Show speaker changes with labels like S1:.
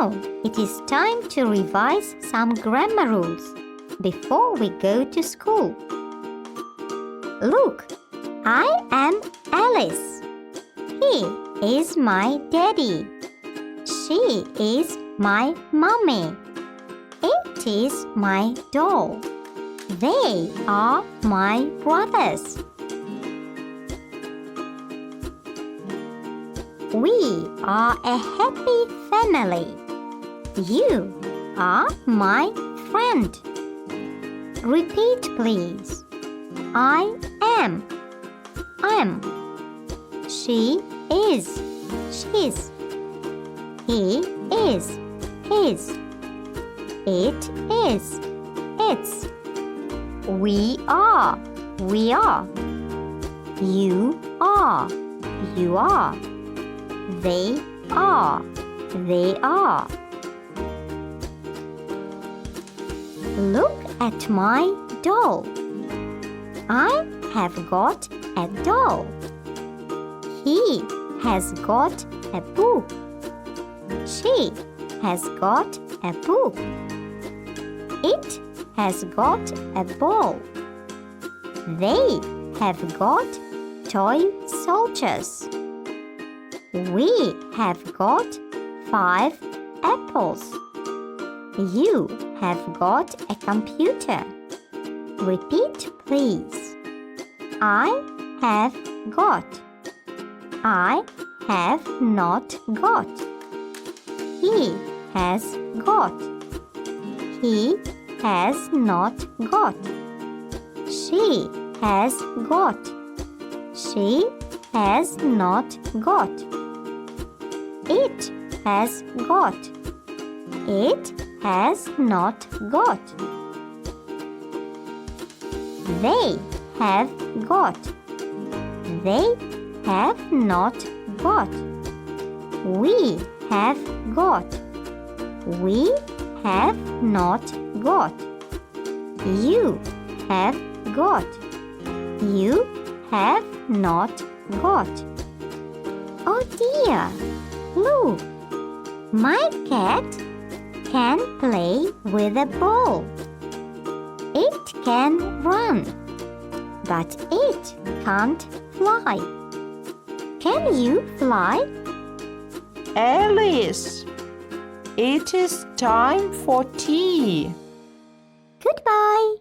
S1: Now it is time to revise some grammar rules before we go to school. Look, I am Alice. He is my daddy. She is my mommy. It is my doll. They are my brothers. We are a happy family. You are my friend. Repeat, please. I am. She is. She's. He is. His. It is. It's. We are. We are. You are. You are. They are. They are. Look at my doll. I have got a doll. He has got a book. She has got a book. It has got a ball. They have got toy soldiers. We have got 5 apples. You have got a computer. Repeat, please. I have got. I have not got. He has got. He has not got. She has got. She has not got. It has got. It has not got. They have got. They have not got. We have got. We have not got. You have got. You have not got. Oh dear! Look! My cat can play with a ball. It can run, but it can't fly. Can you fly?
S2: Alice, it is time for tea.
S1: Goodbye.